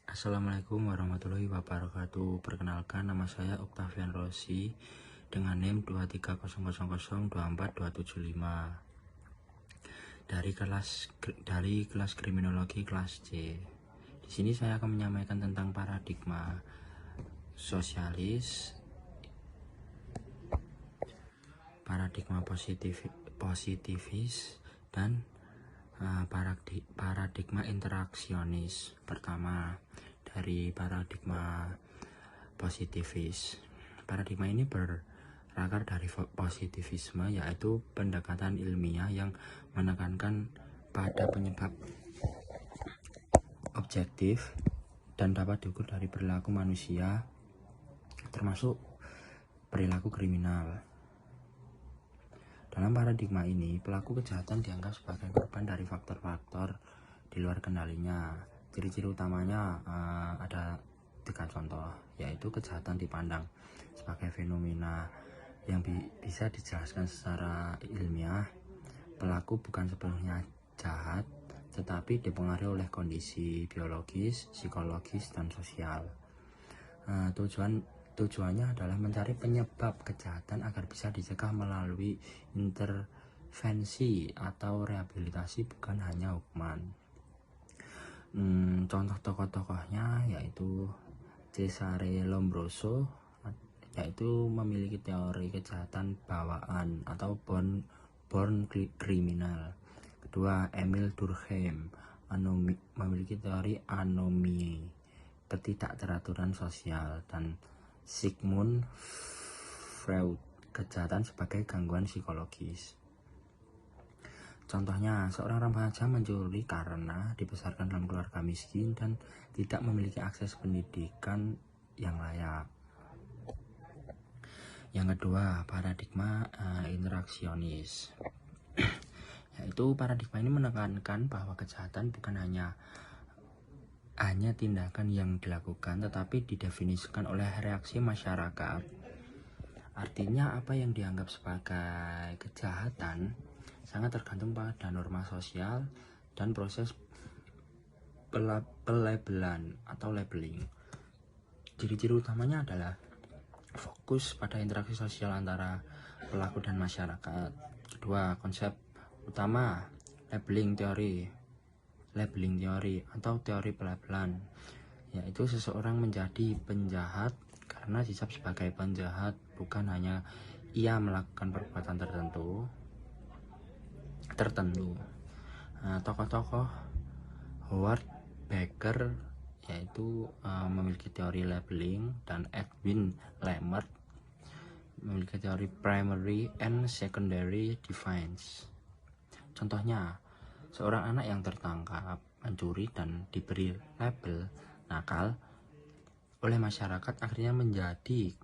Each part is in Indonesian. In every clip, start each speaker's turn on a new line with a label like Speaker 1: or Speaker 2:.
Speaker 1: Assalamualaikum warahmatullahi wabarakatuh. Perkenalkan, nama saya Octavian Rossi dengan NIM 23000242775 dari kelas kriminologi kelas C. Di sini saya akan menyampaikan tentang paradigma sosialis, paradigma positivis, dan paradigma interaksionis. Pertama, dari paradigma positivis. Paradigma ini berakar dari positivisme, yaitu pendekatan ilmiah yang menekankan pada penyebab objektif dan dapat diukur dari perilaku manusia, termasuk perilaku kriminal. Dalam paradigma ini, pelaku kejahatan dianggap sebagai korban dari faktor-faktor di luar kendalinya. Ciri-ciri utamanya ada 3 contoh, yaitu kejahatan dipandang sebagai fenomena yang bisa dijelaskan secara ilmiah. Pelaku bukan sepenuhnya jahat, tetapi dipengaruhi oleh kondisi biologis, psikologis, dan sosial. Tujuannya adalah mencari penyebab kejahatan agar bisa dicegah melalui intervensi atau rehabilitasi, bukan hanya hukuman. Contoh tokoh-tokohnya yaitu Cesare Lombroso, yaitu memiliki teori kejahatan bawaan atau born criminal. Kedua, Emil Durkheim memiliki teori anomie, ketidakteraturan sosial. Dan Sigmund Freud, kejahatan sebagai gangguan psikologis. Contohnya, seorang remaja mencuri karena dibesarkan dalam keluarga miskin dan tidak memiliki akses pendidikan yang layak. Yang kedua, paradigma interaksionis, yaitu paradigma ini menekankan bahwa kejahatan bukan hanya tindakan yang dilakukan, tetapi didefinisikan oleh reaksi masyarakat. Artinya, apa yang dianggap sebagai kejahatan sangat tergantung pada norma sosial dan proses pelabelan atau labeling. Ciri-ciri utamanya adalah fokus pada interaksi sosial antara pelaku dan masyarakat. Kedua, konsep utama labeling teori atau teori pelabelan, yaitu seseorang menjadi penjahat karena dicap sebagai penjahat, bukan hanya ia melakukan perbuatan tertentu. Tokoh-tokoh Howard Becker yaitu memiliki teori labeling, dan Edwin Lemert memiliki teori primary and secondary defense. Contohnya, seorang anak yang tertangkap mencuri dan diberi label nakal oleh masyarakat akhirnya menjadi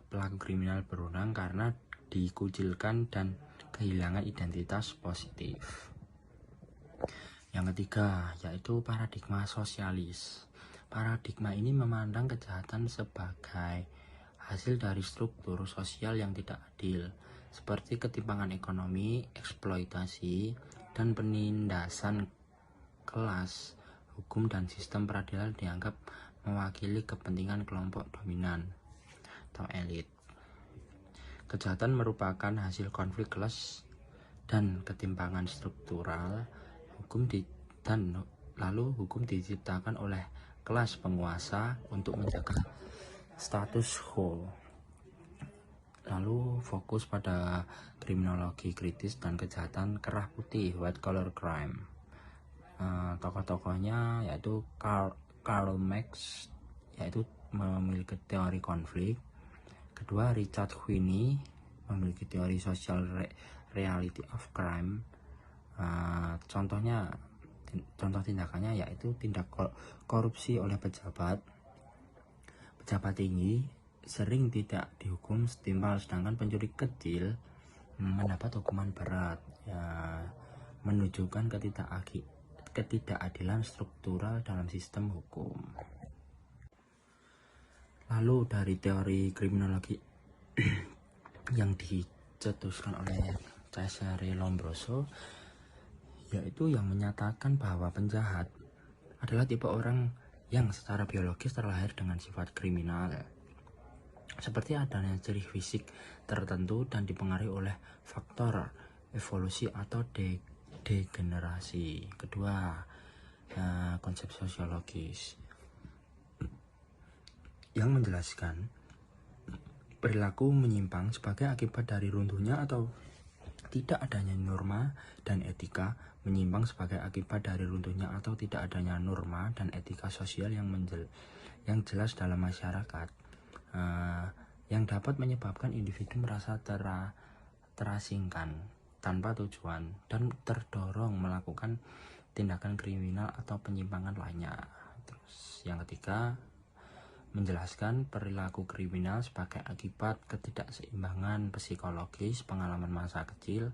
Speaker 1: pelaku kriminal berulang karena dikucilkan dan kehilangan identitas positif. Yang ketiga, yaitu paradigma sosialis. Paradigma ini memandang kejahatan sebagai hasil dari struktur sosial yang tidak adil, seperti ketimpangan ekonomi, eksploitasi, dan penindasan kelas. Hukum dan sistem peradilan dianggap mewakili kepentingan kelompok dominan atau elit. Kejahatan merupakan hasil konflik kelas dan ketimpangan struktural. Hukum diciptakan oleh kelas penguasa untuk menjaga status quo. Lalu fokus pada kriminologi kritis dan kejahatan kerah putih, white collar crime. Tokoh-tokohnya yaitu Karl Marx, yaitu memiliki teori konflik. Kedua, Richard Sweeney memiliki teori social reality of crime. Contoh tindakannya yaitu tindak korupsi oleh pejabat tinggi sering tidak dihukum setimpal, sedangkan pencuri kecil mendapat hukuman berat, menunjukkan ketidakadilan struktural dalam sistem hukum. Lalu dari teori kriminologi yang dicetuskan oleh Cesare Lombroso, yaitu yang menyatakan bahwa penjahat adalah tipe orang yang secara biologis terlahir dengan sifat kriminal, seperti adanya ciri fisik tertentu dan dipengaruhi oleh faktor evolusi atau degenerasi. Kedua, konsep sosiologis yang menjelaskan perilaku menyimpang sebagai akibat dari runtuhnya atau tidak adanya norma dan etika. Menyimpang sebagai akibat dari runtuhnya atau tidak adanya norma dan etika sosial yang jelas dalam masyarakat, yang dapat menyebabkan individu merasa terasingkan tanpa tujuan dan terdorong melakukan tindakan kriminal atau penyimpangan lainnya. Terus yang ketiga, menjelaskan perilaku kriminal sebagai akibat ketidakseimbangan psikologis, pengalaman masa kecil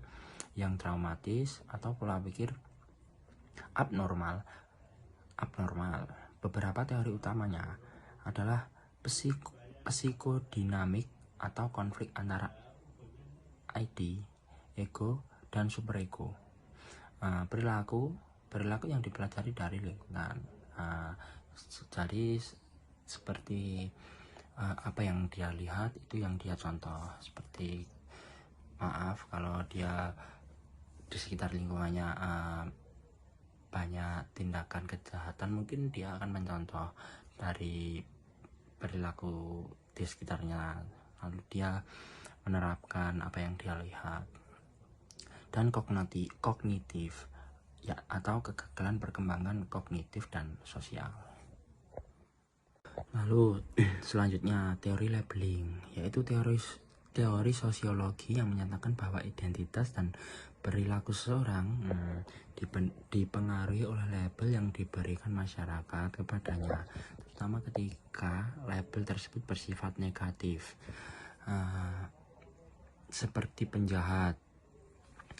Speaker 1: yang traumatis, atau pola pikir abnormal. Beberapa teori utamanya adalah psikodinamik atau konflik antara ID, ego, dan superego. Perilaku yang dipelajari dari lingkungan. Jadi seperti apa yang dia lihat itu yang dia contoh. Seperti maaf kalau dia di sekitar lingkungannya banyak tindakan kejahatan, mungkin dia akan mencontoh dari perilaku di sekitarnya, lalu dia menerapkan apa yang dia lihat. Dan kognitif ya, atau kegagalan perkembangan kognitif dan sosial. Lalu selanjutnya teori labeling, yaitu teori sosiologi yang menyatakan bahwa identitas dan perilaku seseorang dipengaruhi oleh label yang diberikan masyarakat kepadanya, terutama ketika label tersebut bersifat negatif, seperti penjahat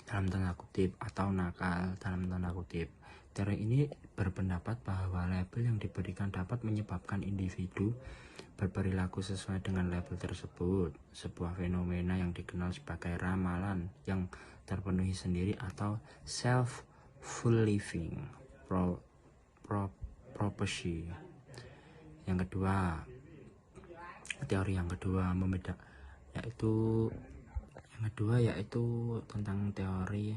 Speaker 1: dalam tanda kutip atau nakal dalam tanda kutip. Teori ini berpendapat bahwa label yang diberikan dapat menyebabkan individu berperilaku sesuai dengan label tersebut, sebuah fenomena yang dikenal sebagai ramalan yang terpenuhi sendiri atau self-fulfilling prophecy. Yang kedua, teori yang kedua yaitu tentang teori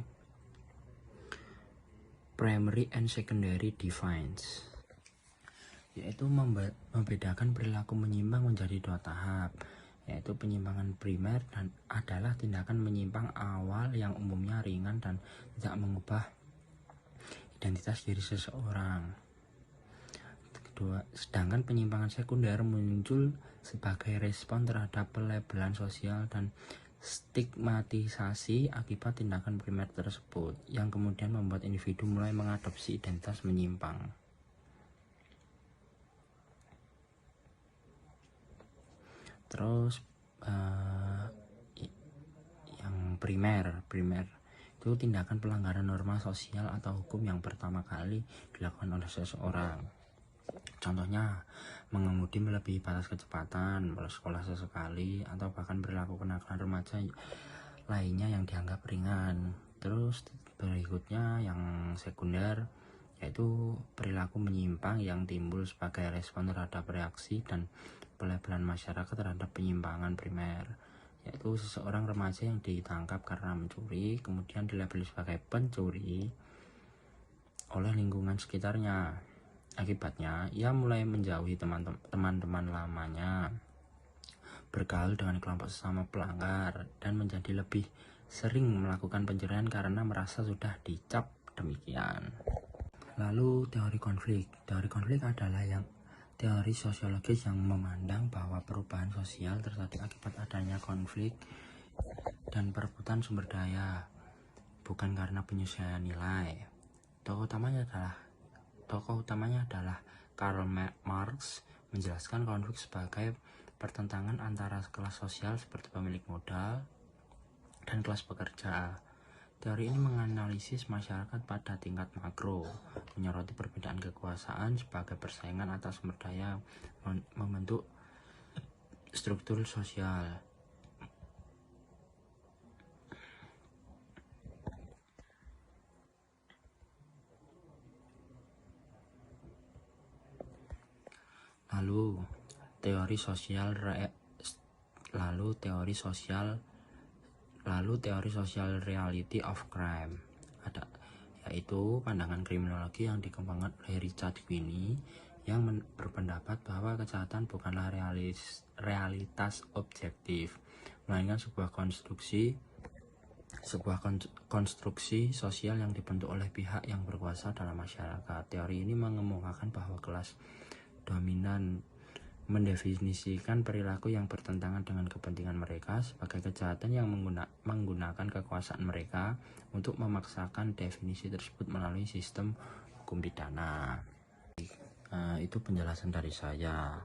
Speaker 1: primary and secondary defense, yaitu membedakan perilaku menyimpang menjadi dua tahap, yaitu penyimpangan primer dan adalah tindakan menyimpang awal yang umumnya ringan dan tidak mengubah identitas diri seseorang. Kedua, sedangkan penyimpangan sekunder muncul sebagai respon terhadap pelabelan sosial dan stigmatisasi akibat tindakan primer tersebut, yang kemudian membuat individu mulai mengadopsi identitas menyimpang. Terus yang primer itu tindakan pelanggaran norma sosial atau hukum yang pertama kali dilakukan oleh seseorang. Contohnya, mengemudi melebihi batas kecepatan, bolos sekolah sesekali, atau bahkan perilaku kenakalan remaja lainnya yang dianggap ringan. Terus berikutnya yang sekunder, yaitu perilaku menyimpang yang timbul sebagai respon terhadap reaksi dan pelabelan masyarakat terhadap penyimpangan primer, yaitu seseorang remaja yang ditangkap karena mencuri, kemudian dilabeli sebagai pencuri oleh lingkungan sekitarnya. Akibatnya, ia mulai menjauhi teman-teman lamanya, bergaul dengan kelompok sesama pelanggar, dan menjadi lebih sering melakukan pencurian karena merasa sudah dicap demikian. Lalu teori konflik adalah teori sosiologis yang memandang bahwa perubahan sosial terjadi akibat adanya konflik dan perebutan sumber daya, bukan karena penyesuaian nilai. Tokoh utamanya adalah Karl Marx, menjelaskan konflik sebagai pertentangan antara kelas sosial seperti pemilik modal dan kelas pekerja. Teori ini menganalisis masyarakat pada tingkat makro, menyoroti perbedaan kekuasaan sebagai persaingan atas sumber daya membentuk struktur sosial. Lalu teori sosial reality of crime ada, yaitu pandangan kriminologi yang dikembangkan oleh Richard Quinn yang berpendapat bahwa kejahatan bukanlah realitas objektif, melainkan sebuah konstruksi sosial yang dibentuk oleh pihak yang berkuasa dalam masyarakat. Teori ini mengemukakan bahwa kelas dominan mendefinisikan perilaku yang bertentangan dengan kepentingan mereka sebagai kejahatan yang menggunakan kekuasaan mereka untuk memaksakan definisi tersebut melalui sistem hukum pidana. Itu penjelasan dari saya.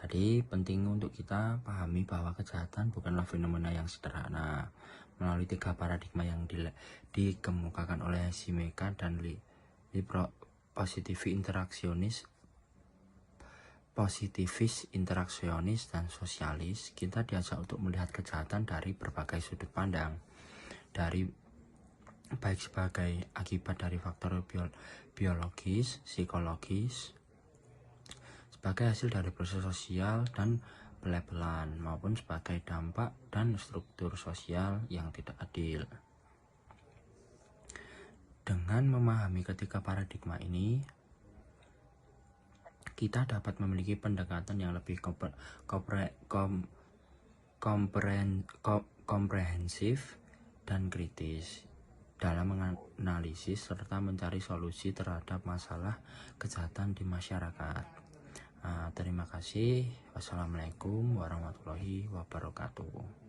Speaker 1: Jadi penting untuk kita pahami bahwa kejahatan bukanlah fenomena yang sederhana. Melalui 3 paradigma yang dikemukakan oleh Simeka dan positivis, interaksionis, dan sosialis, kita diajak untuk melihat kejahatan dari berbagai sudut pandang, baik sebagai akibat dari faktor biologis, psikologis, sebagai hasil dari proses sosial dan pelabelan, maupun sebagai dampak dan struktur sosial yang tidak adil. Dengan memahami ketiga paradigma ini, kita dapat memiliki pendekatan yang lebih komprehensif dan kritis dalam menganalisis serta mencari solusi terhadap masalah kejahatan di masyarakat. Terima kasih. Wassalamualaikum warahmatullahi wabarakatuh.